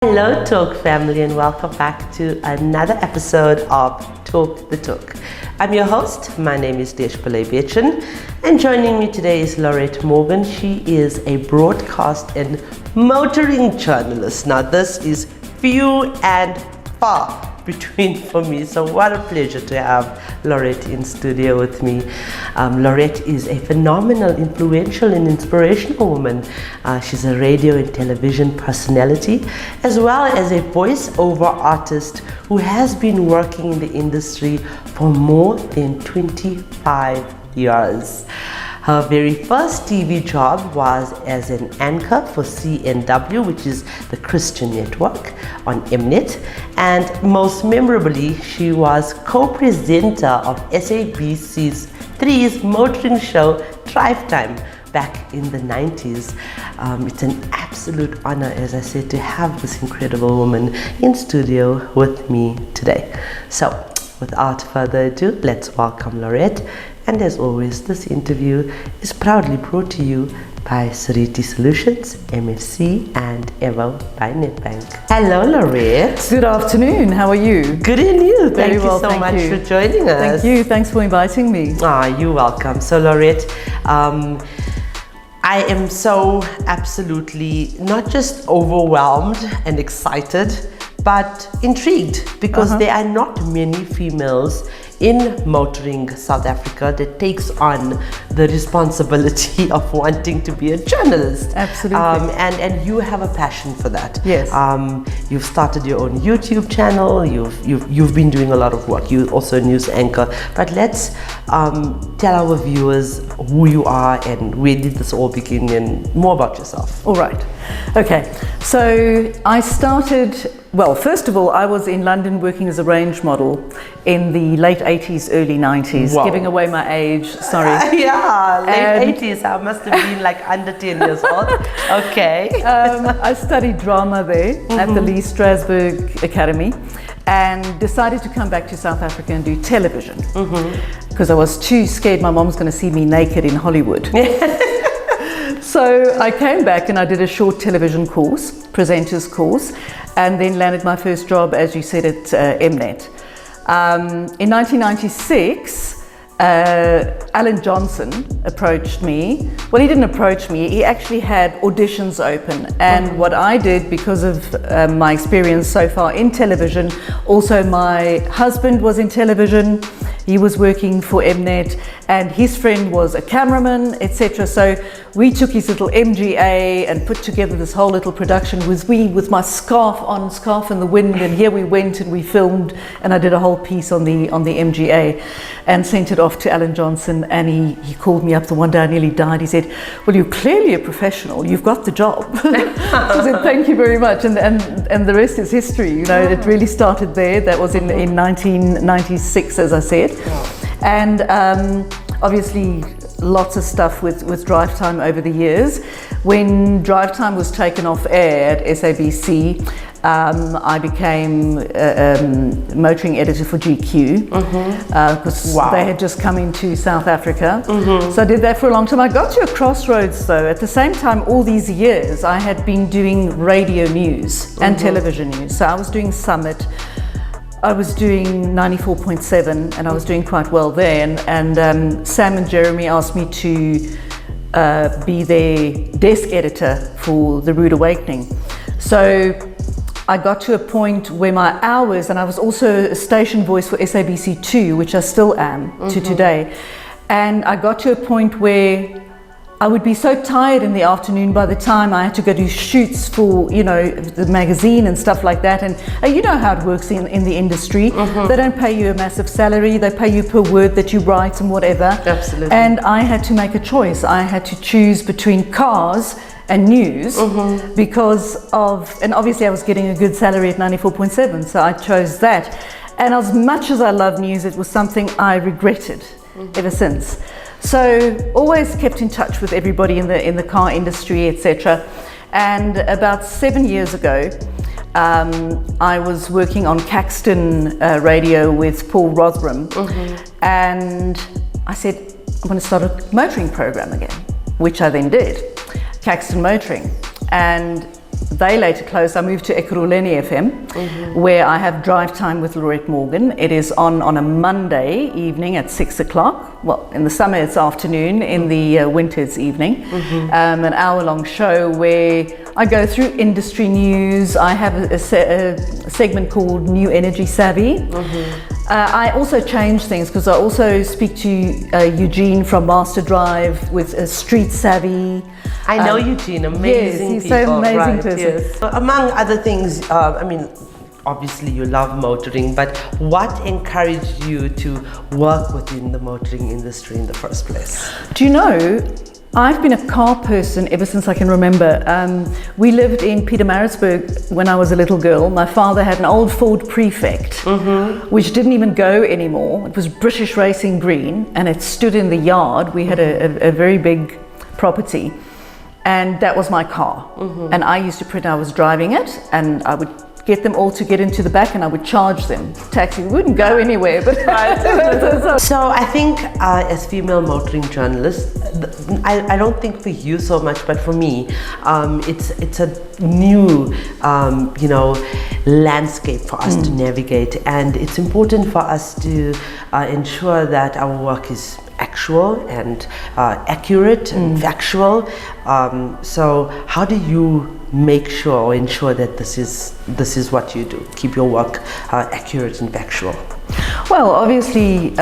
Hello Talk family, and welcome back to another episode of Talk the Talk. I'm your host, my name is Desh, and joining me today is Laurette Morgan. She is a broadcast and motoring journalist. Now this is few and far between for me, so what a pleasure to have Laurette in studio with me. Laurette is a phenomenal, influential and inspirational woman. She's a radio and television personality as well as a voice-over artist who has been working in the industry for more than 25 years. Her very first TV job was as an anchor for CNW, which is the Christian network on Mnet, and most memorably, she was co-presenter of SABC's 3's motoring show Drive Time back in the 90s. It's an absolute honor, as I said, to have this incredible woman in studio with me today. So, without further ado, let's welcome Laurette. And as always, this interview is proudly brought to you by Sariti Solutions, MFC, and Evo by Nedbank. Hello, Laurette. Good afternoon. How are you? Good, and you? Very well, thank you so much for joining us. Thank you. Thanks for inviting me. You're welcome. So, Laurette, I am so absolutely not just overwhelmed and excited, but intrigued because there are not many females in motoring South Africa that takes on the responsibility of wanting to be a journalist. Absolutely. And you have a passion for that. Yes. You've started your own YouTube channel. You've been doing a lot of work. You're also a news anchor. But let's tell our viewers who you are and where did this all begin and more about yourself. All right. Okay. So I started, well, first of all, I was in London working as a range model in the late 80s, early 90s, Wow. Giving away my age, sorry. Late 80s, I must have been like under 10 years old. Okay. I studied drama there at the Lee Strasberg Academy and decided to come back to South Africa and do television because I was too scared my mom was going to see me naked in Hollywood. So I came back and I did a short television course, presenter's course, and then landed my first job, as you said, at Mnet. In 1996, Alan Johnson approached me. Well, he didn't approach me, he actually had auditions open. And what I did, because of my experience so far in television, also my husband was in television, he was working for Mnet, and his friend was a cameraman, etc. So we took his little MGA and put together this whole little production with my scarf in the wind, and here we went and we filmed, and I did a whole piece on the MGA and sent it off to Alan Johnson, and he called me up the one day I nearly died. He said, "Well, you're clearly a professional, you've got the job." I said, "Thank you very much," and the rest is history. You know, it really started there. That was in 1996, as I said. And obviously lots of stuff with Drive Time over the years. When Drive Time was taken off air at SABC, I became motoring editor for GQ because they had just come into South Africa. So I did that for a long time. I got to a crossroads though. At the same time, all these years, I had been doing radio news and television news. So I was doing Summit, I was doing 94.7 and I was doing quite well there, and Sam and Jeremy asked me to be their desk editor for The Rude Awakening. So I got to a point where my hours, and I was also a station voice for SABC2, which I still am to today, and I got to a point where I would be so tired in the afternoon by the time I had to go do shoots for, you know, the magazine and stuff like that. And you know how it works in the industry. They don't pay you a massive salary. They pay you per word that you write and whatever. Absolutely. And I had to make a choice. I had to choose between cars and news because of, and obviously I was getting a good salary at 94.7. So I chose that. And as much as I love news, it was something I regretted ever since. So always kept in touch with everybody in the car industry, etc. And about 7 years ago, I was working on Caxton radio with Paul Rotherham, and I said, I'm going to start a motoring program again, which I then did, Caxton Motoring. And they later closed, I moved to Ekurhuleni FM, where I have Drive Time with Laurette Morgan. It is on a Monday evening at 6 o'clock. Well, in the summer it's afternoon, in the winter it's evening. An hour-long show where I go through industry news. I have a segment called New Energy Savvy. I also change things because I also speak to Eugene from Master Drive with Street Savvy. I know Eugene, amazing yes, he's people. so amazing person. Yes. So among other things, I mean, obviously you love motoring, but what encouraged you to work within the motoring industry in the first place? Do you know, I've been a car person ever since I can remember. We lived in Pietermaritzburg when I was a little girl. My father had an old Ford Prefect, which didn't even go anymore. It was British Racing Green, and it stood in the yard. We had a very big property, and that was my car. And I used to pretend I was driving it, and I would get them all to get into the back, and I would charge them. Taxi wouldn't go anywhere, but So I think as female motoring journalists, I don't think for you so much, but for me, it's a new landscape for us to navigate, and it's important for us to ensure that our work is actual and accurate and factual. So how do you make sure or ensure that this is what you do, keep your work accurate and factual? Well, obviously,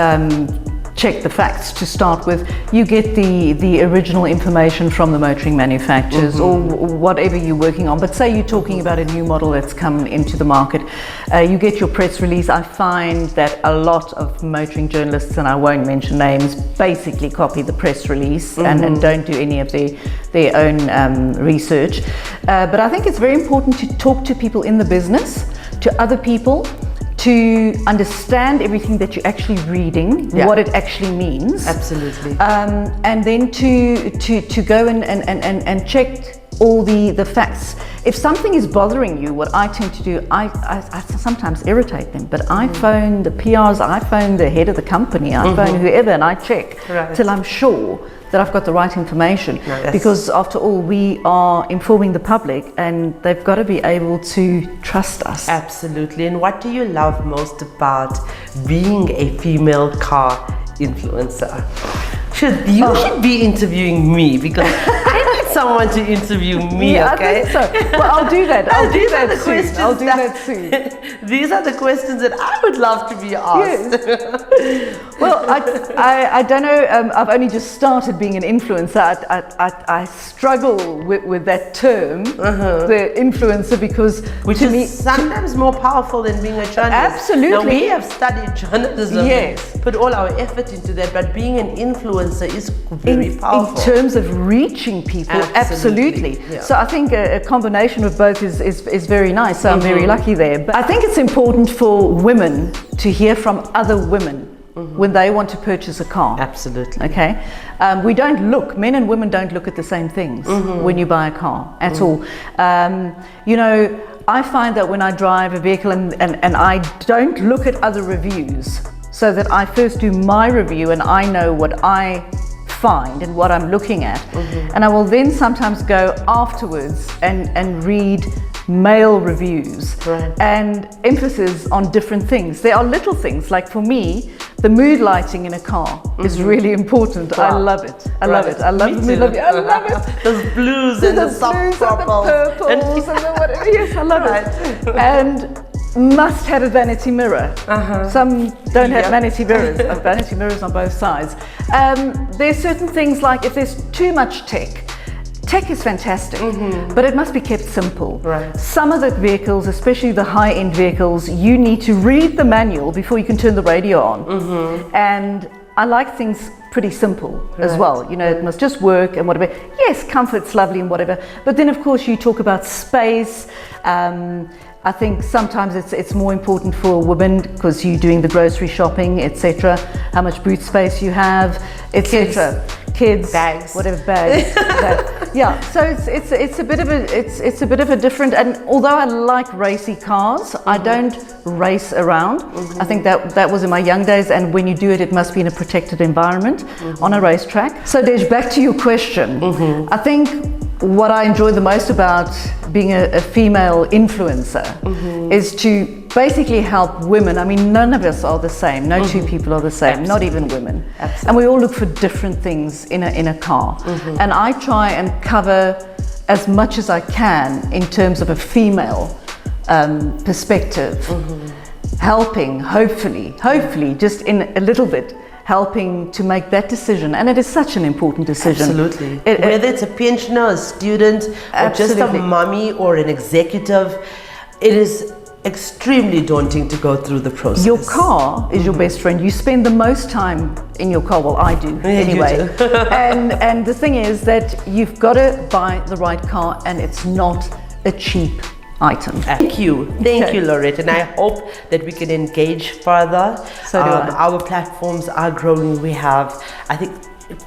check the facts to start with. You get the original information from the motoring manufacturers or whatever you're working on. But say you're talking about a new model that's come into the market, you get your press release. I find that a lot of motoring journalists, and I won't mention names, basically copy the press release and don't do any of their own research. But I think it's very important to talk to people in the business, to other people, to understand everything that you're actually reading, what it actually means. Absolutely. And then to go and check all the facts. If something is bothering you, what I tend to do, I sometimes irritate them, but I phone the PRs, I phone the head of the company, I phone whoever, and I check till I'm sure that I've got the right information. Because after all, we are informing the public, and they've got to be able to trust us. Absolutely. And what do you love most about being a female car influencer? You should be interviewing me, because I need someone to interview me, okay? I think so. Well, I'll do that. I'll do that soon. These are the questions that I would love to be asked. Yes. Well, I don't know. I've only just started being an influencer. I struggle with that term, the influencer, because which is sometimes more powerful than being a journalist. Absolutely. Now, we have studied journalism, yes, put all our effort into that, but being an influencer is very powerful. In terms of reaching people, absolutely. Yeah. So I think a combination of both is very nice. So I'm very lucky there. But I think it's important for women to hear from other women when they want to purchase a car. Absolutely. Okay. Men and women don't look at the same things when you buy a car at all. I find that when I drive a vehicle and I don't look at other reviews, so that I first do my review and I know what I find and what I'm looking at. And I will then sometimes go afterwards and read male reviews and emphasis on different things. There are little things, like for me, the mood lighting in a car is really important. Wow. I love it. I love it. I love the mood lighting. I love it. Those blues and the soft purple. And the purples and the whatever. Yes, I love it. And must have a vanity mirror. Some don't have vanity mirrors on both sides. There's certain things, like if there's too much tech is fantastic, but it must be kept simple. Some of the vehicles, especially the high-end vehicles, you need to read the manual before you can turn the radio on. And I like things pretty simple as well. It must just work and whatever. Yes, comfort's lovely and whatever, but then of course you talk about space. I think sometimes it's more important for a woman because you're doing the grocery shopping, etc. How much boot space you have, etc. Kids, bags, whatever bags. Yeah, so it's a bit of a different. And although I like racy cars, I don't race around. I think that was in my young days. And when you do it, it must be in a protected environment on a racetrack. So Desh, back to your question. I think what I enjoy the most about being a female influencer is to basically help women. I mean, none of us are the same. No two people are the same, not even women. Absolutely. And we all look for different things in a car. And I try and cover as much as I can in terms of a female perspective, helping, hopefully, just in a little bit, helping to make that decision. And it is such an important decision. Absolutely. Whether it's a pensioner, a student, or just a mommy or an executive, it is extremely daunting to go through the process. Your car is your best friend. You spend the most time in your car. Well, I do anyway. You do. and the thing is that you've got to buy the right car, and it's not a cheap item. Thank you, Laurette, and I hope that we can engage further. So do I. Our platforms are growing. We have, I think,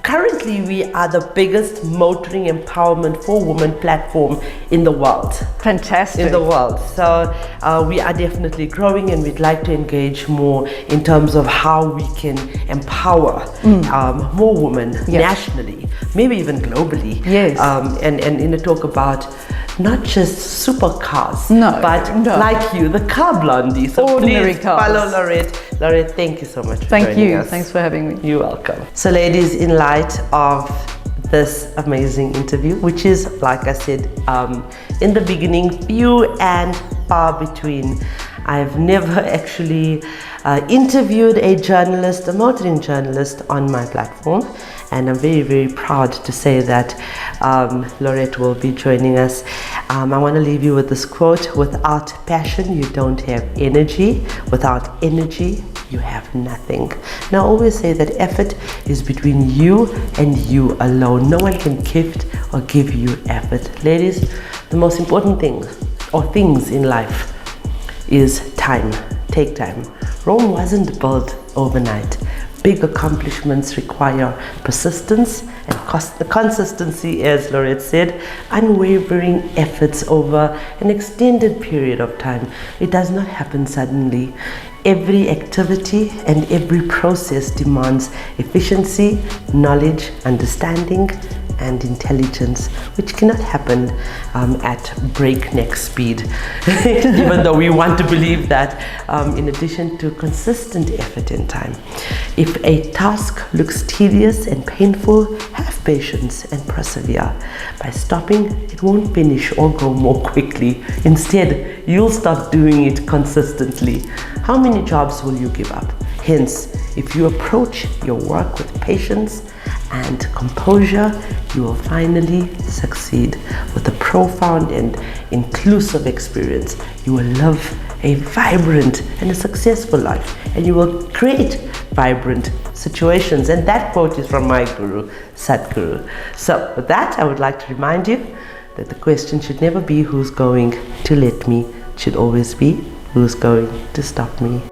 currently we are the biggest motoring empowerment for women platform in the world. Fantastic. In the world. So we are definitely growing, and we'd like to engage more in terms of how we can empower more women nationally, maybe even globally. Yes. And talk about not just supercars, but like you, the car blondie. So ordinary please cars. Follow Laurette. Laurette, thank you so much for Thank joining you. us. Thanks for having me. You're welcome. So ladies, in light of this amazing interview, which is, like I said in the beginning, few and far between. I've never actually interviewed a journalist, a motoring journalist on my platform, and I'm very, very proud to say that Laurette will be joining us. I want to leave you with this quote: without passion, you don't have energy. Without energy, you have nothing. And I always say that effort is between you and you alone. No one can gift or give you effort. Ladies, the most important thing or things in life is time. Take time. Rome wasn't built overnight. Big accomplishments require persistence and consistency, as Laurette said, unwavering efforts over an extended period of time. It does not happen suddenly. Every activity and every process demands efficiency, knowledge, understanding, and intelligence, which cannot happen at breakneck speed, even though we want to believe that, in addition to consistent effort and time. If a task looks tedious and painful, have patience and persevere. By stopping, it won't finish or go more quickly. Instead, you'll start doing it consistently. How many jobs will you give up? Hence, if you approach your work with patience and composure, you will finally succeed. With a profound and inclusive experience, you will live a vibrant and a successful life, and you will create vibrant situations. And that quote is from my guru, Sadhguru. So with that, I would like to remind you that the question should never be who's going to let me, it should always be who's going to stop me.